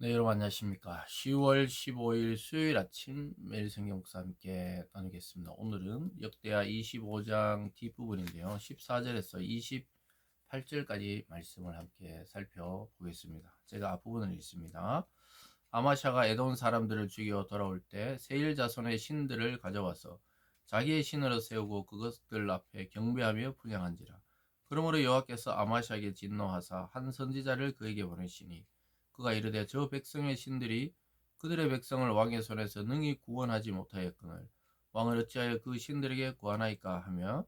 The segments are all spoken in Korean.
네, 여러분 안녕하십니까. 10월 15일 수요일 아침 매일 성경 목사 함께 나누겠습니다. 오늘은 역대하 25장 뒷부분인데요. 14절에서 28절까지 말씀을 함께 살펴보겠습니다. 제가 앞부분을 읽습니다. 아마샤가 에돔 사람들을 죽여 돌아올 때 세일 자손의 신들을 가져와서 자기의 신으로 세우고 그것들 앞에 경배하며 분향한지라. 그러므로 여호와께서 아마샤에게 진노하사 한 선지자를 그에게 보내시니 그가 이르되 저 백성의 신들이 그들의 백성을 왕의 손에서 능히 구원하지 못하였거늘 왕을 어찌하여 그 신들에게 구하나이까 하며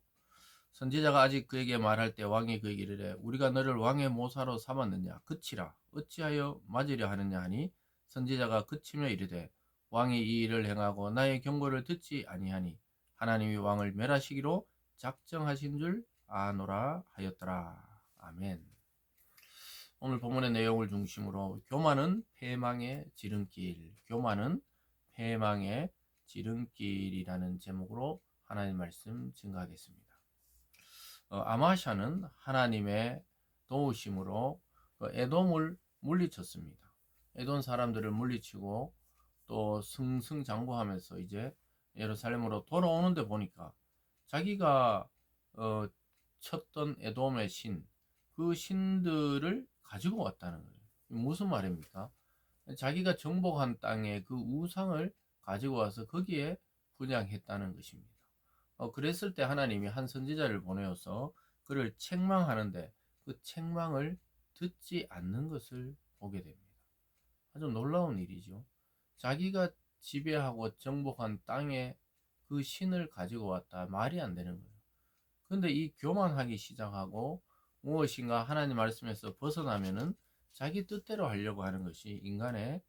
선지자가 아직 그에게 말할 때 왕이 그에게 이르되 우리가 너를 왕의 모사로 삼았느냐 그치라 어찌하여 맞으려 하느냐 하니 선지자가 그치며 이르되 왕이 이 일을 행하고 나의 경고를 듣지 아니하니 하나님이 왕을 멸하시기로 작정하신 줄 아노라 하였더라. 아멘. 오늘 본문의 내용을 중심으로 교만은 패망의 지름길, 교만은 패망의 지름길이라는 제목으로 하나님 말씀 증거하겠습니다. 아마샤는 하나님의 도우심으로 에돔을 물리쳤습니다. 에돔 사람들을 물리치고 또 승승장구하면서 이제 예루살렘으로 돌아오는데 보니까 자기가 쳤던 에돔의 신, 그 신들을 가지고 왔다는 거예요. 무슨 말입니까? 자기가 정복한 땅에 그 우상을 가지고 와서 거기에 분양했다는 것입니다. 그랬을 때 하나님이 한 선지자를 보내어서 그를 책망하는데 그 책망을 듣지 않는 것을 보게 됩니다. 아주 놀라운 일이죠. 자기가 지배하고 정복한 땅에 그 신을 가지고 왔다. 말이 안 되는 거예요. 근데 이 교만하기 시작하고 무엇인가 하나님 말씀에서 벗어나면은 자기 뜻대로 하려고 하는 것이 인간의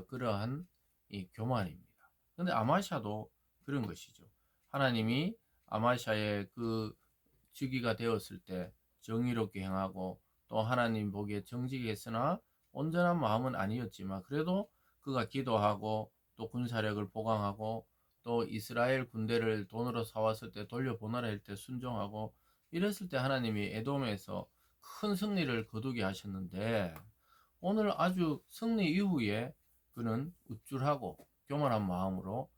그러한 이 교만입니다. 근데 아마샤도 그런 것이죠. 하나님이 아마샤의 그 즉위가 되었을 때 정의롭게 행하고 또 하나님 보기에 정직히 했으나 온전한 마음은 아니었지만 그래도 그가 기도하고 또 군사력을 보강하고 또 이스라엘 군대를 돈으로 사왔을 때 돌려보내라 할 때 순종하고 이랬을 때 하나님이 에돔에서 큰 승리를 거두게 하셨는데 오늘 아주 승리 이후에 그는 우쭐하고 교만한 마음으로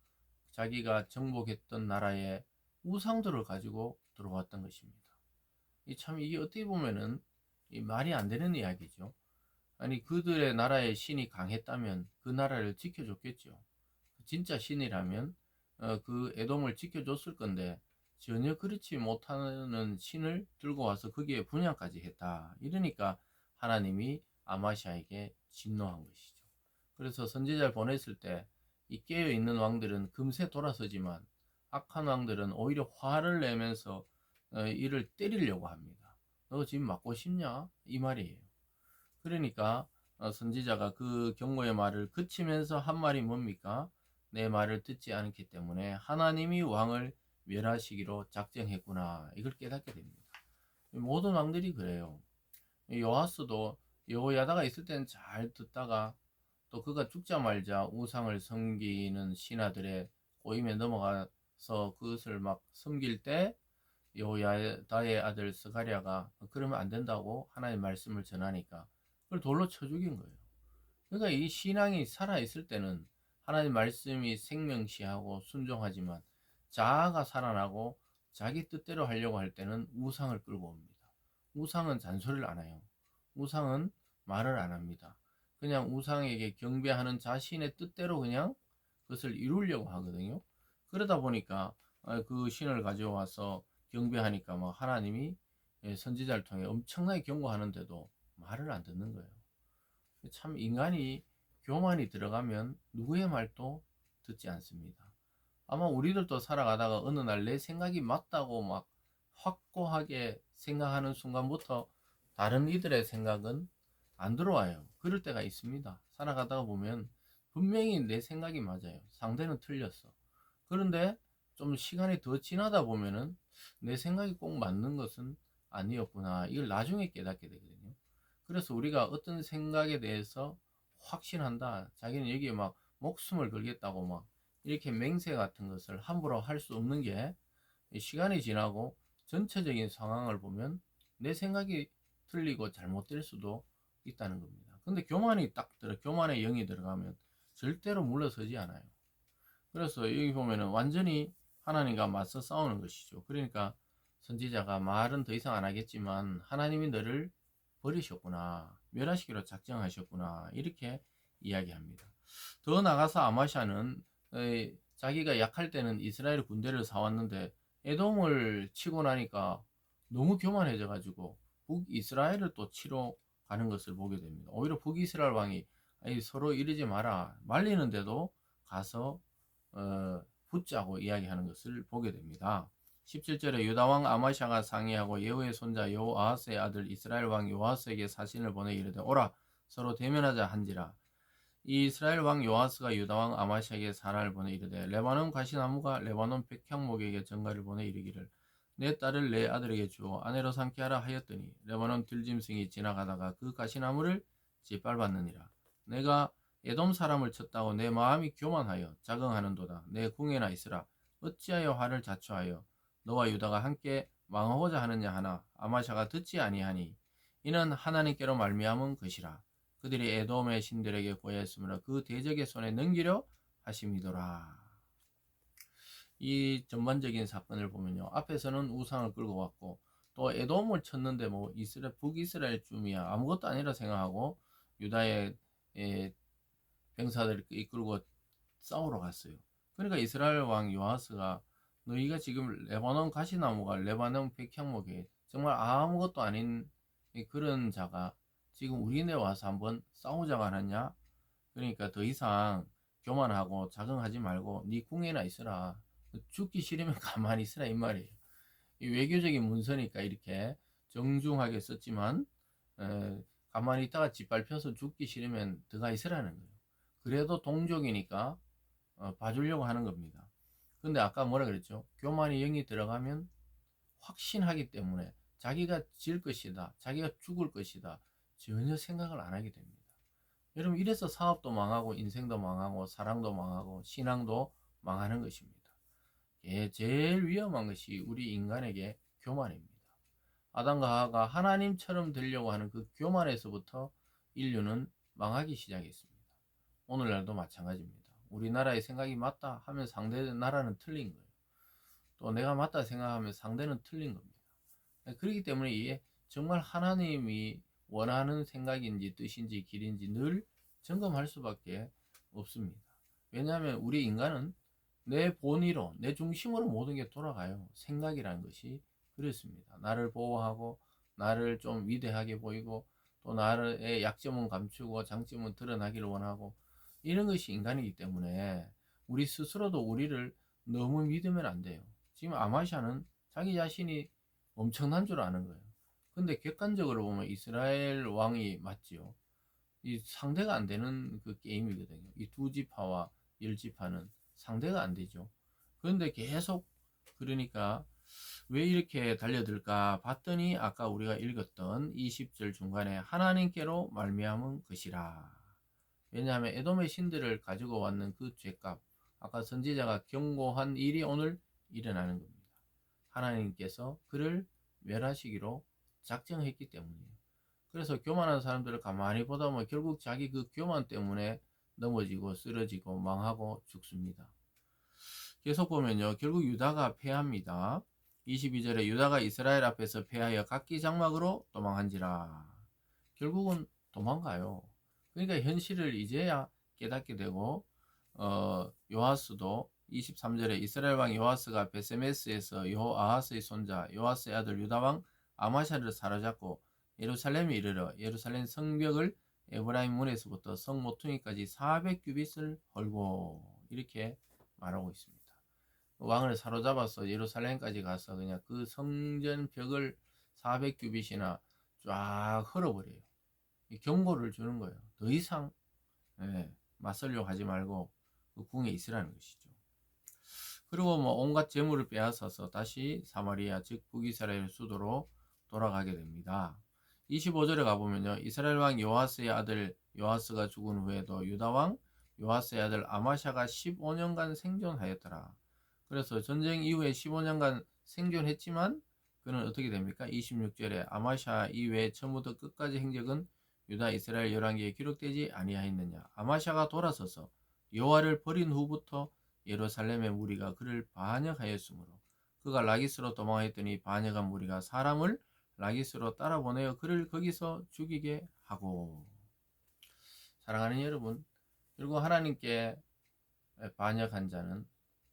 자기가 정복했던 나라의 우상들을 가지고 들어왔던 것입니다. 참 이게 어떻게 보면은 이 말이 안 되는 이야기죠. 아니 그들의 나라의 신이 강했다면 그 나라를 지켜줬겠죠. 진짜 신이라면 그 에돔을 지켜줬을 건데 전혀 그렇지 못하는 신을 들고 와서 거기에 분양까지 했다. 이러니까 하나님이 아마샤에게 진노한 것이죠. 그래서 선지자를 보냈을 때 이 깨어 있는 왕들은 금세 돌아서지만 악한 왕들은 오히려 화를 내면서 이를 때리려고 합니다. 너 지금 맞고 싶냐? 이 말이에요. 그러니까 선지자가 그 경고의 말을 그치면서 한 말이 뭡니까? 내 말을 듣지 않기 때문에 하나님이 왕을 멸하시기로 작정했구나. 이걸 깨닫게 됩니다. 모든 왕들이 그래요. 요하스도 여호야다가 있을 때는 잘 듣다가 또 그가 죽자마자 우상을 섬기는 신하들의 고임에 넘어가서 그것을 막 섬길 때 여호야다의 아들 스가랴가 그러면 안 된다고 하나님의 말씀을 전하니까 그걸 돌로 쳐 죽인 거예요. 그러니까 이 신앙이 살아있을 때는 하나님 말씀이 생명시하고 순종하지만 자아가 살아나고 자기 뜻대로 하려고 할 때는 우상을 끌고 옵니다. 우상은 잔소리를 안 해요. 우상은 말을 안 합니다. 그냥 우상에게 경배하는 자신의 뜻대로 그냥 그것을 이루려고 하거든요. 그러다 보니까 그 신을 가져와서 경배하니까 막 하나님이 선지자를 통해 엄청나게 경고하는데도 말을 안 듣는 거예요. 참 인간이 교만이 들어가면 누구의 말도 듣지 않습니다. 아마 우리들도 살아가다가 어느 날 내 생각이 맞다고 막 확고하게 생각하는 순간부터 다른 이들의 생각은 안 들어와요. 그럴 때가 있습니다. 살아가다가 보면 분명히 내 생각이 맞아요. 상대는 틀렸어. 그런데 좀 시간이 더 지나다 보면은 내 생각이 꼭 맞는 것은 아니었구나. 이걸 나중에 깨닫게 되거든요. 그래서 우리가 어떤 생각에 대해서 확신한다. 자기는 여기에 막 목숨을 걸겠다고 막 이렇게 맹세 같은 것을 함부로 할 수 없는 게 시간이 지나고 전체적인 상황을 보면 내 생각이 틀리고 잘못될 수도 있다는 겁니다. 근데 교만의 영이 들어가면 절대로 물러서지 않아요. 그래서 여기 보면은 완전히 하나님과 맞서 싸우는 것이죠. 그러니까 선지자가 말은 더 이상 안 하겠지만 하나님이 너를 버리셨구나, 멸하시기로 작정하셨구나, 이렇게 이야기합니다. 더 나가서 아마샤는 자기가 약할 때는 이스라엘 군대를 사왔는데 에돔을 치고 나니까 너무 교만해져 가지고 북이스라엘을 또 치러 가는 것을 보게 됩니다. 오히려 북이스라엘 왕이 아니, 서로 이러지 마라 말리는데도 가서 붙자고 이야기하는 것을 보게 됩니다. 17절에 유다왕 아마샤가 상의하고 예후의 손자 여호아하스의 아들 이스라엘 왕 요아스에게 사신을 보내 이르되 오라 서로 대면하자 한지라. 이 이스라엘 왕 요아스가 유다 왕 아마샤에게 사람을 보내 이르되 레바논 가시나무가 레바논 백향목에게 전가를 보내 이르기를 내 딸을 내 아들에게 주어 아내로 삼게 하라 하였더니 레바논 들짐승이 지나가다가 그 가시나무를 짓밟았느니라. 내가 에돔 사람을 쳤다고 내 마음이 교만하여 자긍하는도다. 내 궁에나 있으라. 어찌하여 화를 자초하여 너와 유다가 함께 망하고자 하느냐 하나 아마샤가 듣지 아니하니 이는 하나님께로 말미암은 것이라. 그들이 에돔의 신들에게 고했으므로 그 대적의 손에 넘기려 하심이더라. 이 전반적인 사건을 보면요, 앞에서는 우상을 끌고 왔고 또 에돔을 쳤는데 뭐 북이스라엘쯤이야 아무것도 아니라 생각하고 유다의 병사들을 이끌고 싸우러 갔어요. 그러니까 이스라엘 왕 요아스가 너희가 지금 레바논 가시나무가 레바논 백향목에 정말 아무것도 아닌 그런 자가 지금 우리네 와서 한번 싸우자고 하느냐? 그러니까 더 이상 교만하고 자긍하지 말고 네 궁에나 있으라. 죽기 싫으면 가만히 있으라 이 말이에요. 이 외교적인 문서니까 이렇게 정중하게 썼지만 가만히 있다가 짓밟혀서 죽기 싫으면 들어가 있으라는 거예요. 그래도 동족이니까 봐주려고 하는 겁니다. 근데 아까 뭐라 그랬죠? 교만이 영이 들어가면 확신하기 때문에 자기가 질 것이다, 자기가 죽을 것이다, 전혀 생각을 안 하게 됩니다. 여러분, 이래서 사업도 망하고 인생도 망하고 사랑도 망하고 신앙도 망하는 것입니다. 제일 위험한 것이 우리 인간에게 교만입니다. 아담과 하와가 하나님처럼 되려고 하는 그 교만에서부터 인류는 망하기 시작했습니다. 오늘날도 마찬가지입니다. 우리나라의 생각이 맞다 하면 상대 나라는 틀린 거예요. 또 내가 맞다 생각하면 상대는 틀린 겁니다. 그렇기 때문에 이게 정말 하나님이 원하는 생각인지 뜻인지 길인지 늘 점검할 수밖에 없습니다. 왜냐하면 우리 인간은 내 본의로, 내 중심으로 모든 게 돌아가요. 생각이라는 것이 그렇습니다. 나를 보호하고 나를 좀 위대하게 보이고 또 나의 약점은 감추고 장점은 드러나기를 원하고 이런 것이 인간이기 때문에 우리 스스로도 우리를 너무 믿으면 안 돼요. 지금 아마샤는 자기 자신이 엄청난 줄 아는 거예요. 근데 객관적으로 보면 이스라엘 왕이 맞지요. 이 상대가 안 되는 그 게임이거든요. 이 두 지파와 열 지파는 상대가 안 되죠. 그런데 계속 그러니까 왜 이렇게 달려들까 봤더니 아까 우리가 읽었던 20절 중간에 하나님께로 말미암은 것이라. 왜냐하면 에돔의 신들을 가지고 왔는 그 죄값, 아까 선지자가 경고한 일이 오늘 일어나는 겁니다. 하나님께서 그를 멸하시기로 작정했기 때문이에요. 그래서 교만한 사람들을 가만히 보다 보면 결국 자기 그 교만 때문에 넘어지고 쓰러지고 망하고 죽습니다. 계속 보면요, 결국 유다가 패합니다. 22절에 유다가 이스라엘 앞에서 패하여 각기 장막으로 도망한지라. 결국은 도망가요. 그러니까 현실을 이제야 깨닫게 되고 요아스도 23절에 이스라엘 왕 요아스가 베세메스에서 여호아하스의 손자 요아스의 아들 유다 왕 아마샤를 사로잡고 예루살렘에 이르러 예루살렘 성벽을 에브라임 문에서부터 성 모퉁이까지 400규빗을 헐고 이렇게 말하고 있습니다. 왕을 사로잡아서 예루살렘까지 가서 그냥 그 성전 벽을 400규빗이나 쫙 헐어버려요. 경고를 주는 거예요. 더 이상 맞설려고 하지 말고 그 궁에 있으라는 것이죠. 그리고 뭐 온갖 재물을 빼앗아서 다시 사마리아 즉 북이스라엘 수도로 돌아가게 됩니다. 25절에 가보면요, 이스라엘 왕 요아스의 아들 요아스가 죽은 후에도 유다 왕 요아스의 아들 아마샤가 15년간 생존하였더라. 그래서 전쟁 이후에 15년간 생존했지만 그는 어떻게 됩니까? 26절에 아마샤 이외에 처음부터 끝까지 행적은 유다 이스라엘 열왕기에 기록되지 아니하였느냐. 아마샤가 돌아서서 여호와를 버린 후부터 예루살렘의 무리가 그를 반역하였으므로 그가 라기스로 도망하였더니 반역한 무리가 사람을 라기스로 따라보내어 그를 거기서 죽이게 하고. 사랑하는 여러분, 그리고 하나님께 반역한 자는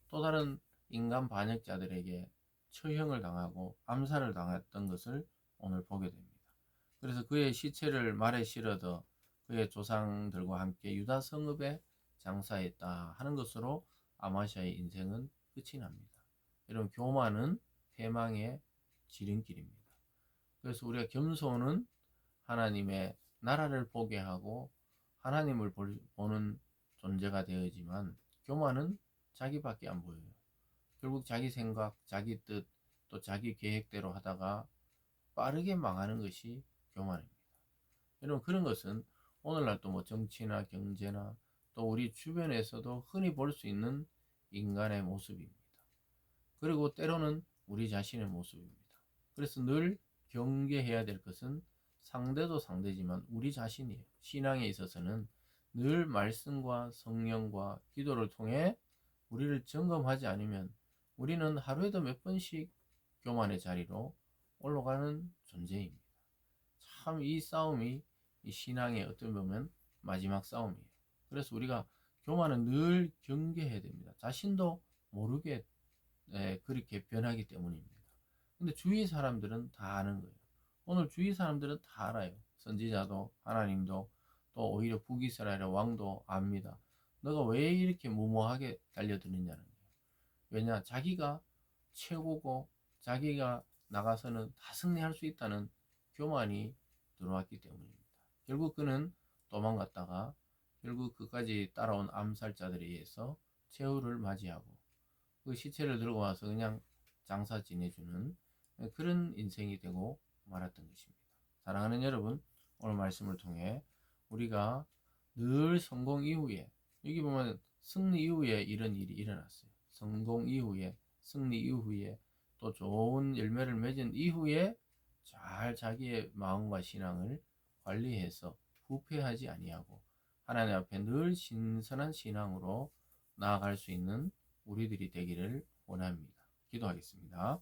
또 다른 인간 반역자들에게 처형을 당하고 암살을 당했던 것을 오늘 보게 됩니다. 그래서 그의 시체를 말에 실어서 그의 조상들과 함께 유다 성읍에 장사했다 하는 것으로 아마샤의 인생은 끝이 납니다. 여러분, 교만은 패망의 지름길입니다. 그래서 우리가 겸손은 하나님의 나라를 보게 하고 하나님을 보는 존재가 되어지만, 교만은 자기밖에 안 보여요. 결국 자기 생각, 자기 뜻, 또 자기 계획대로 하다가 빠르게 망하는 것이 교만입니다. 여러분, 그런 것은 오늘날 또 뭐 정치나 경제나 또 우리 주변에서도 흔히 볼 수 있는 인간의 모습입니다. 그리고 때로는 우리 자신의 모습입니다. 그래서 늘 경계해야 될 것은 상대도 상대지만 우리 자신이에요. 신앙에 있어서는 늘 말씀과 성령과 기도를 통해 우리를 점검하지 않으면 우리는 하루에도 몇 번씩 교만의 자리로 올라가는 존재입니다. 참 이 싸움이 이 신앙의 어떤 보면 마지막 싸움이에요. 그래서 우리가 교만은 늘 경계해야 됩니다. 자신도 모르게 그렇게 변하기 때문입니다. 근데 주위 사람들은 다 아는 거예요. 오늘 주위 사람들은 다 알아요. 선지자도 하나님도 또 오히려 북이스라엘의 왕도 압니다. 너가 왜 이렇게 무모하게 달려드느냐는 거예요. 왜냐? 자기가 최고고 자기가 나가서는 다 승리할 수 있다는 교만이 들어왔기 때문입니다. 결국 그는 도망갔다가 결국 그까지 따라온 암살자들에 의해서 최후를 맞이하고 그 시체를 들고 와서 그냥 장사 지내주는 그런 인생이 되고 말았던 것입니다. 사랑하는 여러분, 오늘 말씀을 통해 우리가 늘 성공 이후에, 여기 보면 승리 이후에 이런 일이 일어났어요. 성공 이후에, 승리 이후에, 또 좋은 열매를 맺은 이후에 잘 자기의 마음과 신앙을 관리해서 부패하지 아니하고 하나님 앞에 늘 신선한 신앙으로 나아갈 수 있는 우리들이 되기를 원합니다. 기도하겠습니다.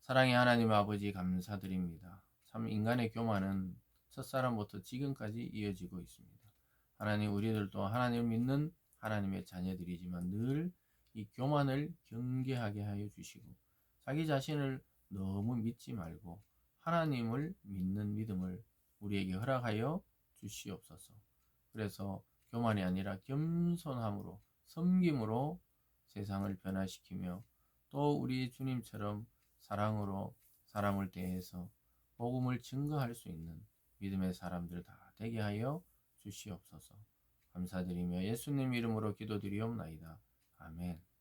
사랑의 하나님 아버지, 감사드립니다. 참 인간의 교만은 첫사람부터 지금까지 이어지고 있습니다. 하나님, 우리들도 하나님을 믿는 하나님의 자녀들이지만 늘 이 교만을 경계하게 하여 주시고 자기 자신을 너무 믿지 말고 하나님을 믿는 믿음을 우리에게 허락하여 주시옵소서. 그래서 교만이 아니라 겸손함으로, 섬김으로 세상을 변화시키며 또 우리 주님처럼 사랑으로 사람을 대해서 복음을 증거할 수 있는 믿음의 사람들 다 되게 하여 주시옵소서. 감사드리며 예수님 이름으로 기도드리옵나이다. 아멘.